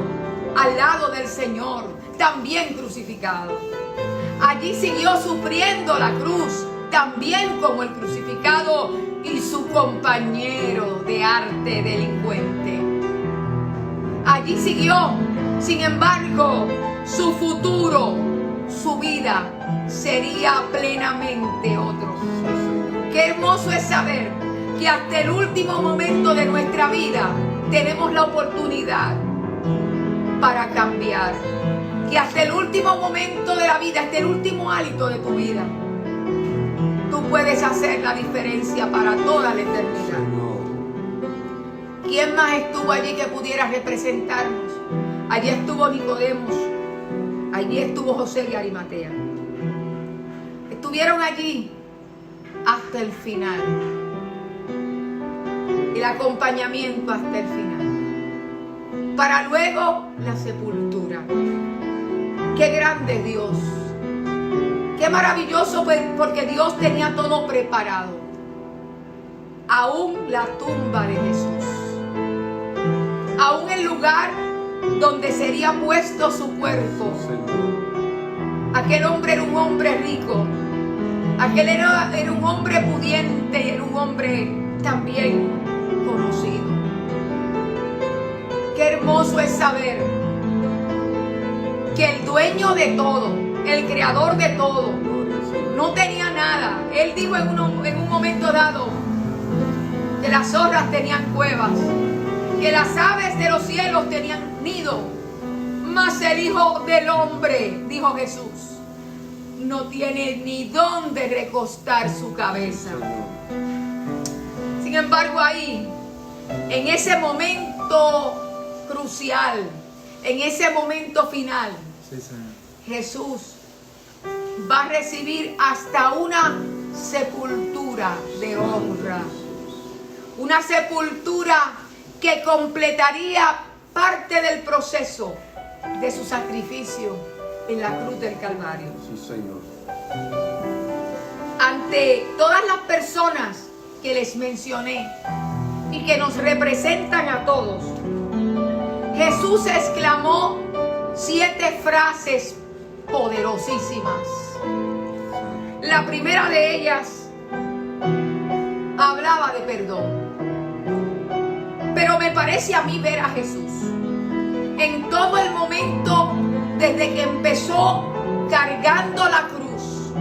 al lado del Señor, también crucificado. Allí siguió sufriendo la cruz, también como el crucificado y su compañero de arte delincuente. Allí siguió, sin embargo, su futuro, su vida sería plenamente otro. Qué hermoso es saber que hasta el último momento de nuestra vida tenemos la oportunidad para cambiar. Que hasta el último momento de la vida, hasta el último hálito de tu vida, tú puedes hacer la diferencia para toda la eternidad. ¿Quién más estuvo allí que pudiera representarnos? Allí estuvo Nicodemos, allí estuvo José de Arimatea. Estuvieron allí hasta el final. El acompañamiento hasta el final. Para luego la sepultura. Qué grande Dios. Qué maravilloso, porque Dios tenía todo preparado. Aún la tumba de Jesús. Aún el lugar donde sería puesto su cuerpo. Aquel hombre era un hombre rico. Aquel era un hombre pudiente y era un hombre también conocido. Qué hermoso es saber que el dueño de todo, el creador de todo, no tenía nada. Él dijo en un momento dado que las zorras tenían cuevas, que las aves de los cielos tenían nido, mas el Hijo del Hombre, dijo Jesús, no tiene ni dónde recostar su cabeza. Sin embargo, ahí, en ese momento crucial, en ese momento final, Sí, Señor. Jesús va a recibir hasta una sepultura de honra. Una sepultura que completaría parte del proceso de su sacrificio en la cruz del Calvario. Sí, Señor. Ante todas las personas que les mencioné y que nos representan a todos, Jesús exclamó 7 frases poderosísimas. La primera de ellas hablaba de perdón. Pero me parece a mí ver a Jesús en todo el momento, desde que empezó cargando la cruz,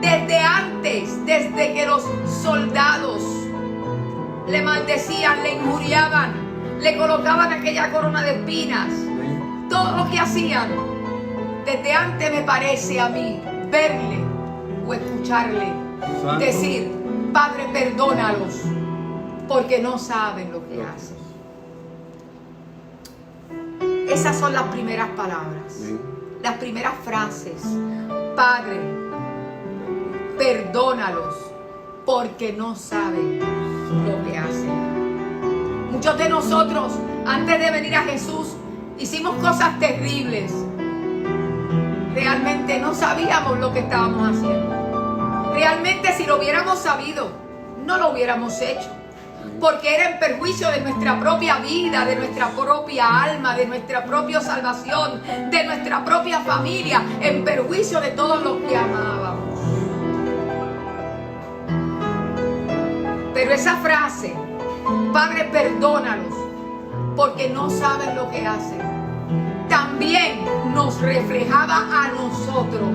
desde antes, desde que los soldados le maldecían, le injuriaban, le colocaban aquella corona de espinas, todo lo que hacían, desde antes me parece a mí verle o escucharle decir: Padre, perdónalos, porque no saben lo que hacen. Esas son las primeras palabras, las primeras frases. Padre, perdónalos, porque no saben lo que hacen. Muchos de nosotros, antes de venir a Jesús, hicimos cosas terribles. Realmente no sabíamos lo que estábamos haciendo. Realmente, si lo hubiéramos sabido, no lo hubiéramos hecho, porque era en perjuicio de nuestra propia vida, de nuestra propia alma, de nuestra propia salvación, de nuestra propia familia, en perjuicio de todos los que amábamos. Pero esa frase, Padre, perdónalos, porque no saben lo que hacen, también nos reflejaba a nosotros.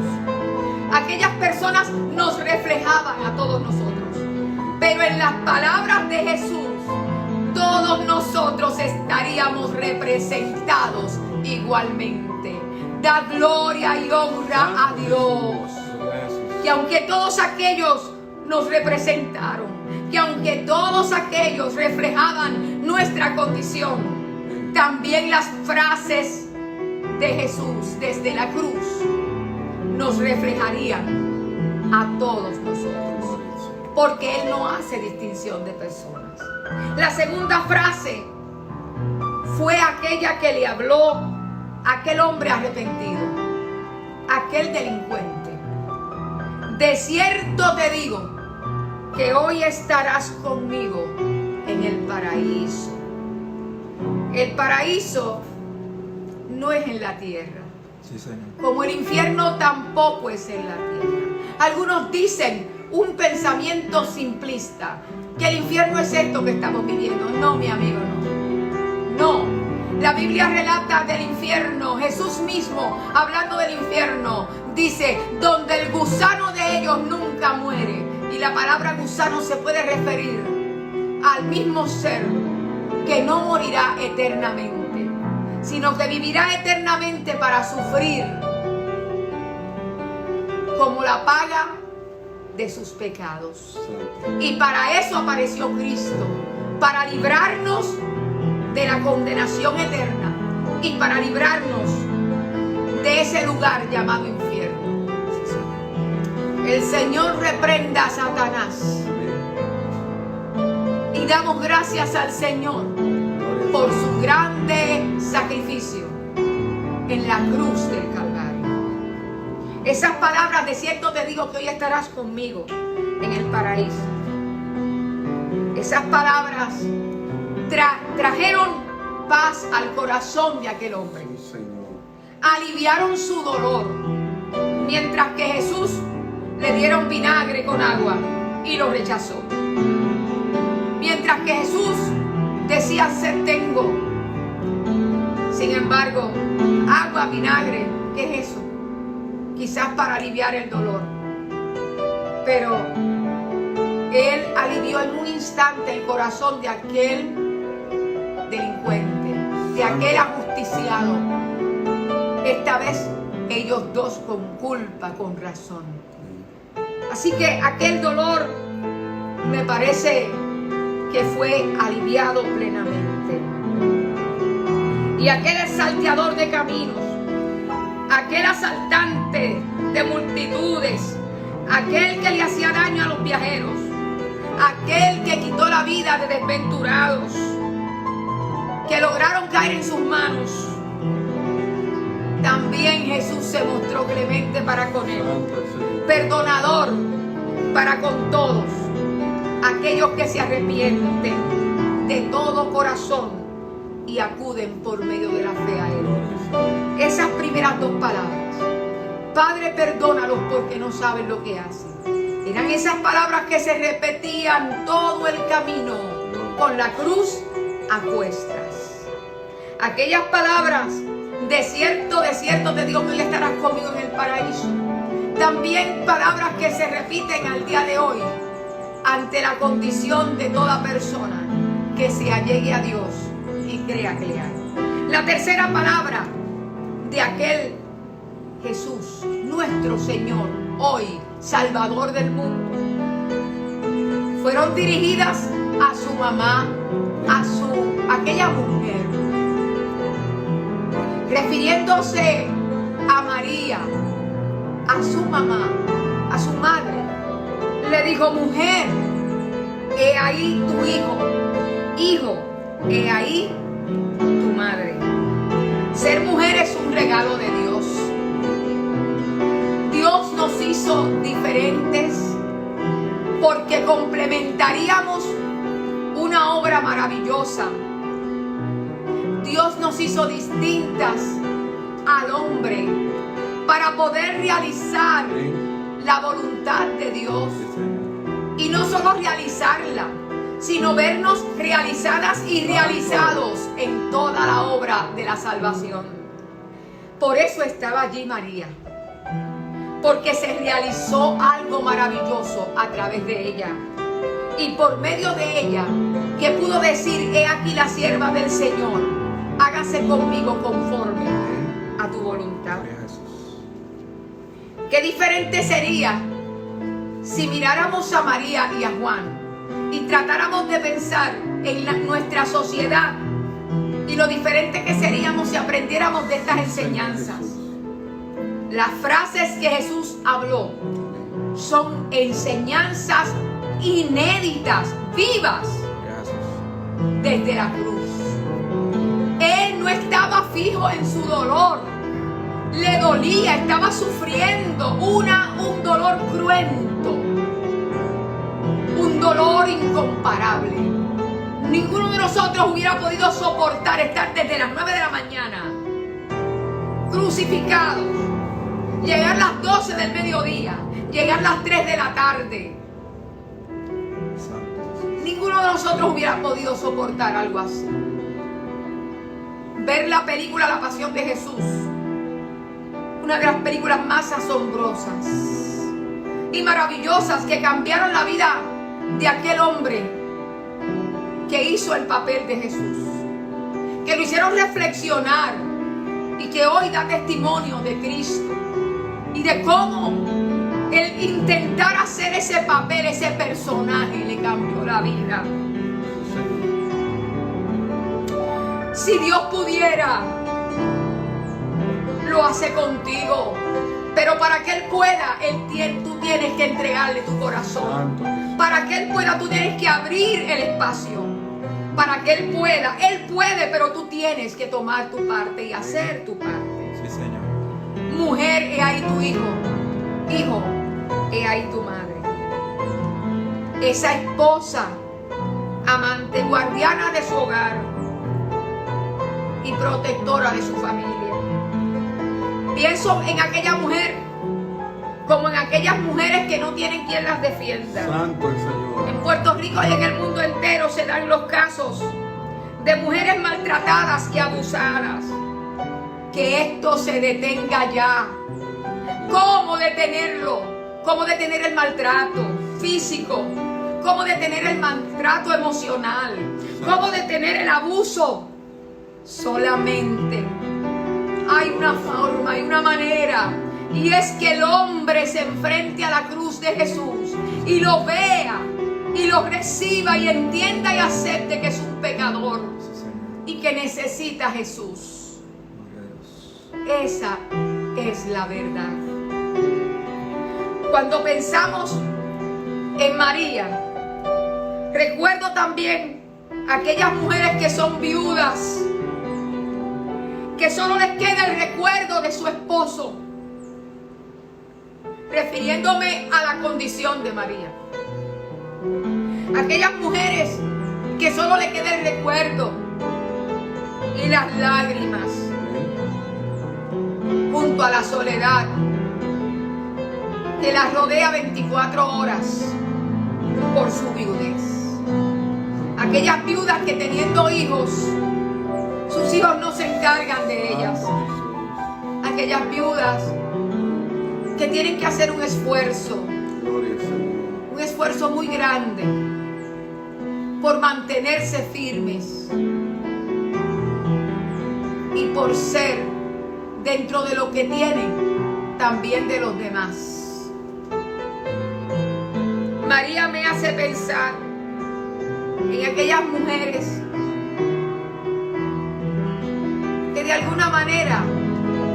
Aquellas personas nos reflejaban a todos nosotros. Pero en las palabras de Jesús, todos nosotros estaríamos representados igualmente. Da gloria y honra a Dios. Que aunque todos aquellos nos representaron, que aunque todos aquellos reflejaban nuestra condición, también las frases de Jesús desde la cruz nos reflejarían a todos nosotros, porque Él no hace distinción de personas. La segunda frase fue aquella que le habló a aquel hombre arrepentido, aquel delincuente. De cierto te digo que hoy estarás conmigo en el paraíso. El paraíso no es en la tierra. Sí, Señor. Como el infierno tampoco es en la tierra. Algunos dicen, un pensamiento simplista, que el infierno es esto que estamos viviendo. No, mi amigo, no. No. La Biblia relata del infierno. Jesús mismo, hablando del infierno, dice, donde el gusano de ellos nunca muere. Y la palabra gusano se puede referir al mismo ser que no morirá eternamente, sino que vivirá eternamente para sufrir como la paga de sus pecados. Y para eso apareció Cristo, para librarnos de la condenación eterna y para librarnos de ese lugar llamado infierno. El Señor reprenda a Satanás. Y damos gracias al Señor por su grande sacrificio en la cruz del Calvario. Esas palabras, de cierto te digo que hoy estarás conmigo en el paraíso. Esas palabras trajeron paz al corazón de aquel hombre. Aliviaron su dolor. Mientras que Jesús le dieron vinagre con agua y lo rechazó. Mientras que Jesús decía sed tengo. Sin embargo, agua, vinagre, ¿qué es eso? Quizás para aliviar el dolor. Pero Él alivió en un instante el corazón de aquel delincuente, de aquel ajusticiado. Esta vez ellos dos con culpa, con razón. Así que aquel dolor me parece que fue aliviado plenamente. Y aquel salteador de caminos, aquel asaltante de multitudes, aquel que le hacía daño a los viajeros, aquel que quitó la vida de desventurados, que lograron caer en sus manos, también Jesús se mostró clemente para con él, perdonador para con todos aquellos que se arrepienten de todo corazón y acuden por medio de la fe a Él. Esas primeras dos palabras, Padre, perdónalos porque no saben lo que hacen, eran esas palabras que se repetían todo el camino con la cruz a cuestas. Aquellas palabras, de cierto te digo que hoy estarás conmigo en el paraíso. También palabras que se repiten al día de hoy ante la condición de toda persona que se allegue a Dios y crea que le hay. La tercera palabra de aquel Jesús, nuestro Señor, hoy Salvador del mundo, fueron dirigidas a su mamá, a aquella mujer, refiriéndose a María, a su mamá, a su madre. Le dijo: mujer, he ahí tu hijo. Hijo, he ahí tu madre. Ser mujer es un regalo de Dios. Dios nos hizo diferentes porque complementaríamos una obra maravillosa. Dios nos hizo distintas al hombre para poder realizar la voluntad de Dios. Y no solo realizarla, sino vernos realizadas y realizados en toda la obra de la salvación. Por eso estaba allí María, porque se realizó algo maravilloso a través de ella. Y por medio de ella, que pudo decir: he aquí la sierva del Señor, hágase conmigo conforme a tu voluntad. Qué diferente sería si miráramos a María y a Juan y tratáramos de pensar en nuestra sociedad y lo diferente que seríamos si aprendiéramos de estas enseñanzas. Las frases que Jesús habló son enseñanzas inéditas, vivas, desde la cruz. Él no estaba fijo en su dolor, le dolía, estaba sufriendo un dolor cruento, un dolor incomparable. Ninguno de nosotros hubiera podido soportar estar desde las 9 de la mañana crucificados, llegar a las 12 del mediodía, llegar a las 3 de la tarde. Ninguno de nosotros hubiera podido soportar algo así. Ver la película La Pasión de Jesús, una de las películas más asombrosas y maravillosas que cambiaron la vida de aquel hombre que hizo el papel de Jesús, que lo hicieron reflexionar y que hoy da testimonio de Cristo y de cómo el intentar hacer ese papel, ese personaje, le cambió la vida. Si Dios pudiera, lo hace contigo. Pero para que Él pueda, tú tienes que entregarle tu corazón. Para que Él pueda, tú tienes que abrir el espacio. Para que Él puede, pero tú tienes que tomar tu parte y hacer tu parte. Sí, Señor. Mujer, he ahí tu hijo. Hijo, he ahí tu madre. Esa esposa, amante, guardiana de su hogar y protectora de su familia. Pienso en aquella mujer como en aquellas mujeres que no tienen quien las defienda. Santo el Señor. En Puerto Rico y en el mundo entero se dan los casos de mujeres maltratadas y abusadas. Que esto se detenga ya. ¿Cómo detenerlo? ¿Cómo detener el maltrato físico? ¿Cómo detener el maltrato emocional? ¿Cómo detener el abuso? Solamente hay una forma, hay una manera, y es que el hombre se enfrente a la cruz de Jesús y lo vea y lo reciba y entienda y acepte que es un pecador y que necesita a Jesús. Esa es la verdad. Cuando pensamos en María, recuerdo también aquellas mujeres que son viudas, que solo les queda el recuerdo de su esposo, refiriéndome a la condición de María. Aquellas mujeres que solo les queda el recuerdo y las lágrimas junto a la soledad que las rodea 24 horas por su viudez. Aquellas viudas que teniendo hijos, sus hijos no se encargan de ellas. Aquellas viudas que tienen que hacer un esfuerzo muy grande por mantenerse firmes y por ser, dentro de lo que tienen, también de los demás. María me hace pensar en aquellas mujeres que de alguna manera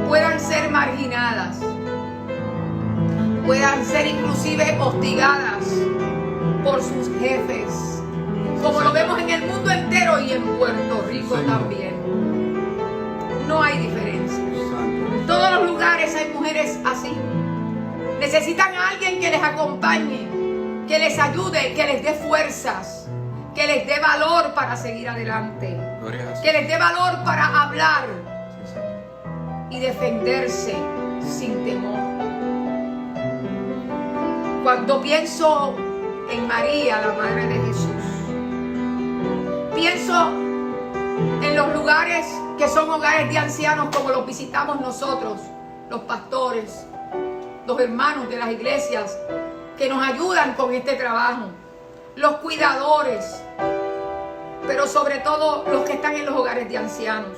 puedan ser marginadas, puedan ser inclusive hostigadas por sus jefes, como lo vemos en el mundo entero y en Puerto Rico también. No hay diferencia. En todos los lugares hay mujeres así. Necesitan a alguien que les acompañe, que les ayude, que les dé fuerzas, que les dé valor para seguir adelante, que les dé valor para hablar y defenderse sin temor. Cuando pienso en María, la Madre de Jesús, pienso en los lugares que son hogares de ancianos como los visitamos nosotros, los pastores, los hermanos de las iglesias que nos ayudan con este trabajo, los cuidadores, pero sobre todo los que están en los hogares de ancianos.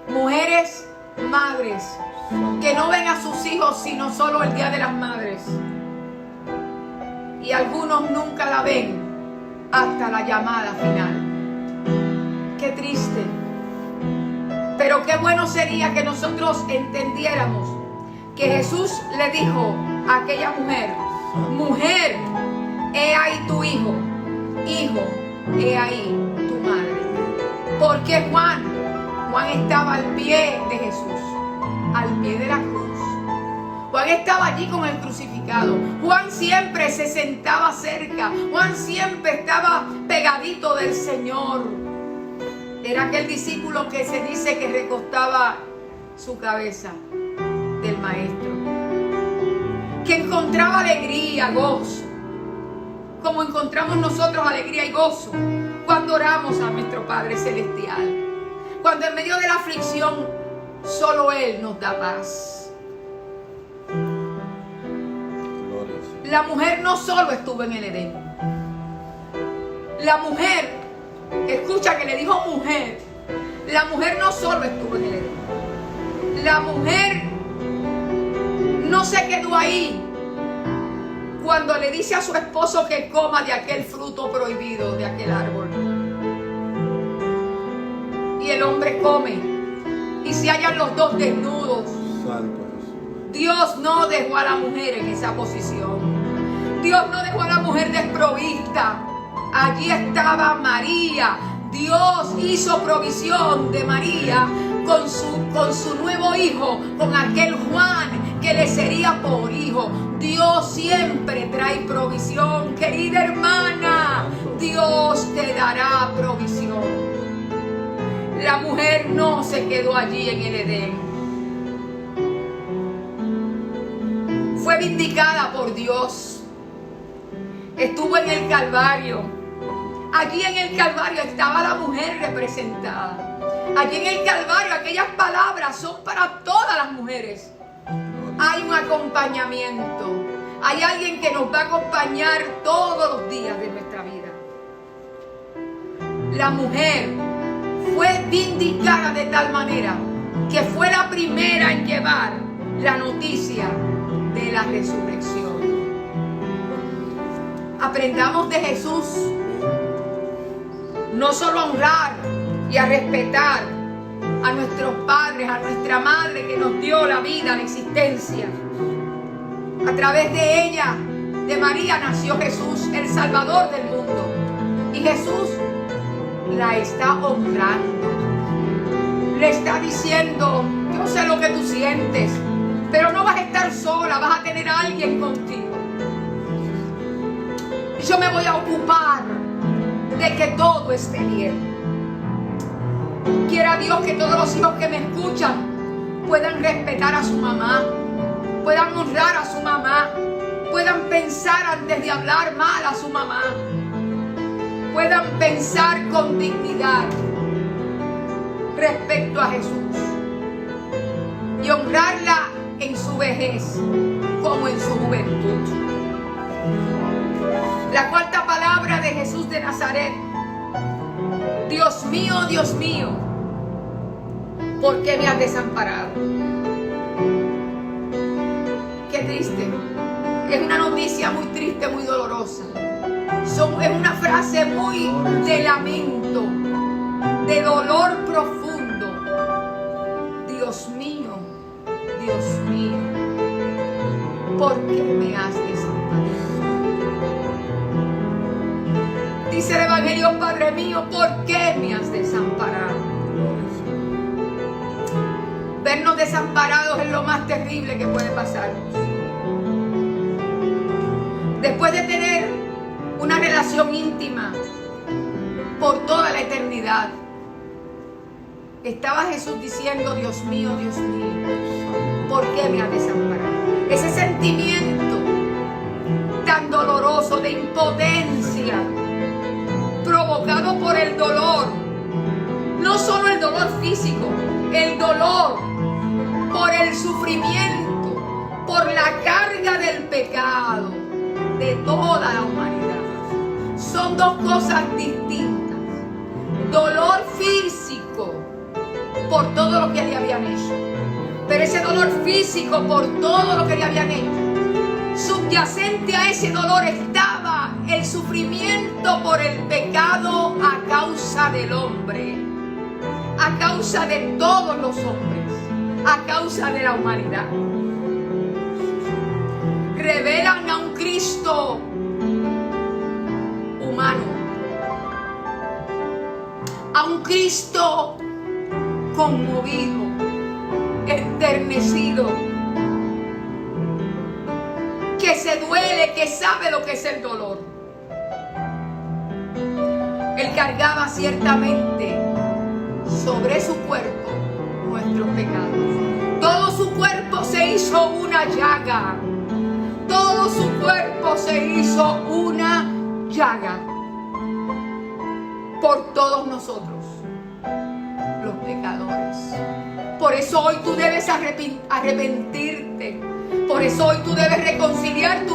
Mujeres, madres, que no ven a sus hijos sino solo el Día de las Madres. Y algunos nunca la ven hasta la llamada final. Qué triste. Pero qué bueno sería que nosotros entendiéramos que Jesús le dijo a aquella mujer: mujer, he ahí tu hijo. Hijo, he ahí tu madre. Porque Juan estaba al pie de Jesús, al pie de la cruz. Juan estaba allí con el crucificado. Juan siempre se sentaba cerca. Juan siempre estaba pegadito del Señor. Era aquel discípulo que se dice que recostaba su cabeza del Maestro, que encontraba alegría, gozo, como encontramos nosotros alegría y gozo cuando oramos a nuestro Padre Celestial. Cuando en medio de la aflicción solo Él nos da paz. La mujer no solo estuvo en el Edén. La mujer, escucha que le dijo mujer. La mujer no solo estuvo en el Edén. La mujer no se quedó ahí cuando le dice a su esposo que coma de aquel fruto prohibido, de aquel árbol. y el hombre come y se hallan los dos desnudos. Santo Jesús. Dios no dejó a la mujer en esa posición. Dios no dejó a la mujer desprovista. Allí estaba María. Dios hizo provisión de María con su nuevo hijo, con aquel Juan que le sería por hijo. Dios siempre trae provisión, querida hermana. Dios te dará provisión. La mujer no se quedó allí en el Edén. Fue vindicada por Dios. Estuvo en el Calvario. Allí en el Calvario estaba la mujer representada. Allí en el Calvario aquellas palabras son para todas las mujeres. Hay un acompañamiento. Hay alguien que nos va a acompañar todos los días de nuestra vida. La mujer fue vindicada de tal manera que fue la primera en llevar la noticia de la resurrección. Aprendamos de Jesús no solo a honrar y a respetar a nuestros padres, a nuestra madre que nos dio la vida, la existencia. A través de ella, de María, nació Jesús, el Salvador del mundo. Y Jesús la está honrando. Le está diciendo: yo sé lo que tú sientes, pero no vas a estar sola, vas a tener a alguien contigo. Y yo me voy a ocupar de que todo esté bien. Quiera Dios que todos los hijos que me escuchan puedan respetar a su mamá, puedan honrar a su mamá, puedan pensar antes de hablar mal a su mamá, puedan pensar con dignidad respecto a Jesús y honrarla en su vejez como en su juventud. La cuarta palabra de Jesús de Nazaret: Dios mío, ¿por qué me has desamparado? Qué triste. Es una noticia muy triste, muy dolorosa. Es una frase muy de lamento, de dolor profundo. Dios mío, ¿por qué me has desamparado? Dice el Evangelio: Padre mío, ¿por qué me has desamparado? Vernos desamparados es lo más terrible que puede pasarnos. Después de tener una relación íntima por toda la eternidad, estaba Jesús diciendo: Dios mío, ¿por qué me has desamparado? Ese sentimiento tan doloroso de impotencia provocado por el dolor, no solo el dolor físico, el dolor por el sufrimiento, por la carga del pecado de toda la humanidad. Son dos cosas distintas. Dolor físico por todo lo que le habían hecho, pero ese dolor físico por todo lo que le habían hecho, subyacente a ese dolor estaba el sufrimiento por el pecado a causa del hombre, a causa de todos los hombres, a causa de la humanidad. Revelan a un Cristo humano, a un Cristo conmovido, enternecido, que se duele, que sabe lo que es el dolor. Él cargaba ciertamente sobre su cuerpo nuestros pecados. Todo su cuerpo se hizo una llaga. Todo su cuerpo se hizo una llaga por todos nosotros, los pecadores. Por eso hoy tú debes arrepentirte. Por eso hoy tú debes reconciliar tu vida.